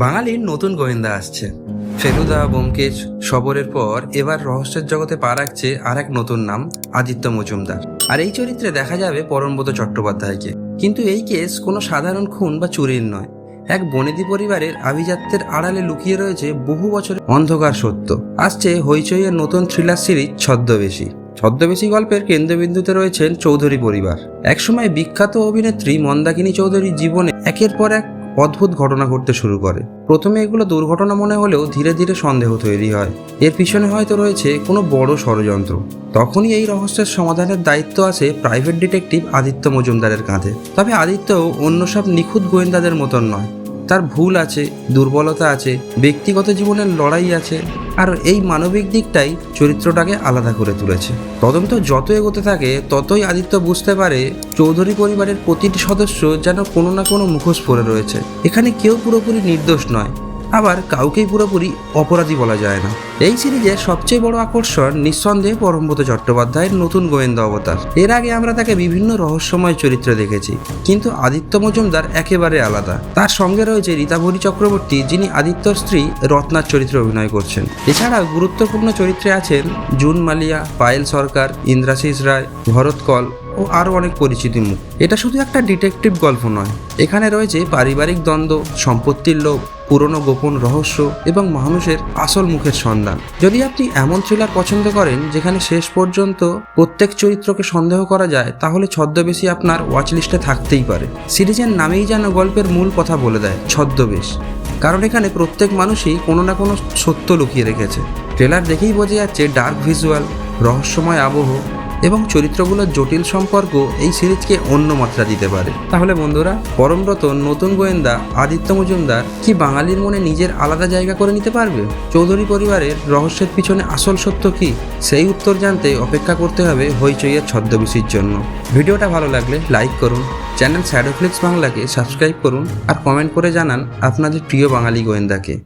বাঙালির নতুন গোয়েন্দা আসছে। ফেলুদা, ব্যোমকেশ, শবরের পর এবার রহস্যের জগতে পা রাখছে আর এক নতুন নাম, আদিত্য মজুমদার। আর এই চরিত্রে দেখা যাবে পরমব্রত চট্টোপাধ্যায়কে। কিন্তু এই কেস কোনো সাধারণ খুন বা চুরির নয়। এক বনেদি পরিবারের আভিজাত্যের আড়ালে লুকিয়ে রয়েছে বহু বছরের অন্ধকার সত্য। আসছে হইচইয়ের নতুন থ্রিলার সিরিজ ছদ্মবেশী। ছদ্মবেশী গল্পের কেন্দ্রবিন্দুতে রয়েছেন চৌধুরী পরিবার। একসময় বিখ্যাত অভিনেত্রী মন্দাকিনী চৌধুরীর জীবনে একের পর এক অদ্ভুত ঘটনা ঘটতে শুরু করে। প্রথমে এগুলো দুর্ঘটনা মনে হলেও ধীরে ধীরে সন্দেহ তৈরি হয়, এর পিছনে হয়তো রয়েছে কোনো বড় ষড়যন্ত্র। তখনই এই রহস্যের সমাধানের দায়িত্ব আসে প্রাইভেট ডিটেকটিভ আদিত্য মজুমদারের কাঁধে। তবে আদিত্য অন্য সব নিখুঁত গোয়েন্দাদের মতন নয়। তার ভুল আছে, দুর্বলতা আছে, ব্যক্তিগত জীবনের লড়াই আছে, আর এই মানবিক দিকটাই চরিত্রটাকে আলাদা করে তুলেছে। তদন্ত যত এগোতে থাকে ততই আদিত্য বুঝতে পারে চৌধুরী পরিবারের প্রতিটি সদস্য যেন কোনো না কোনো মুখোশ পরে রয়েছে। এখানে কেউ পুরোপুরি নির্দোষ নয়, আবার কাউকেই পুরোপুরি অপরাধী বলা যায় না। এই সিরিজের সবচেয়ে বড় আকর্ষণ নিঃসন্দেহে পরমব্রত চট্টোপাধ্যায়ের নতুন গোয়েন্দা অবতার। এর আগে আমরা তাকে বিভিন্ন রহস্যময় চরিত্রে দেখেছি, কিন্তু আদিত্য মজুমদার একেবারে আলাদা। তার সঙ্গে রয়েছে রীতাভরি চক্রবর্তী, যিনি আদিত্যর স্ত্রী রত্নার চরিত্রে অভিনয় করছেন। এছাড়াও গুরুত্বপূর্ণ চরিত্রে আছেন জুন মালিয়া, পায়েল সরকার, ইন্দ্রাশিস রায়, ভরত কল ও আরও অনেক পরিচিত মুখ। এটা শুধু একটা ডিটেকটিভ গল্প নয়, এখানে রয়েছে পারিবারিক দ্বন্দ্ব, সম্পত্তির লোভ, পুরনো গোপন রহস্য এবং মানুষের আসল মুখের সন্ধান। যদি আপনি এমন থ্রিলার পছন্দ করেন যেখানে শেষ পর্যন্ত প্রত্যেক চরিত্রকে সন্দেহ করা যায়, তাহলে ছদ্মবেশী আপনার ওয়াচ লিস্টে থাকতেই পারে। সিরিজের নামেই যেন গল্পের মূল কথা বলে দেয়, ছদ্মবেশ। কারণ এখানে প্রত্যেক মানুষই কোনো না কোনো সত্য লুকিয়ে রেখেছে। ট্রেলার দেখেই বোঝা যাচ্ছে ডার্ক ভিজুয়াল, রহস্যময় আবহ এবং চরিত্রগুলোর জটিল সম্পর্ক এই সিরিজকে অন্য মাত্রা দিতে পারে। তাহলে বন্ধুরা, পরমব্রত নতুন গোয়েন্দা আদিত্য মজুমদার কি বাঙালির মনে নিজের আলাদা জায়গা করে নিতে পারবে? চৌধুরী পরিবারের রহস্যের পিছনে আসল সত্য কি, সেই উত্তর জানতে অপেক্ষা করতে হবে হইচইয়ের ছদ্মবেশীর জন্য। ভিডিওটা ভালো লাগলে লাইক করুন, চ্যানেল শ্যাডোফ্লিক্স বাংলাকে সাবস্ক্রাইব করুন, আর কমেন্ট করে জানান আপনাদের প্রিয় বাঙালি গোয়েন্দাকে।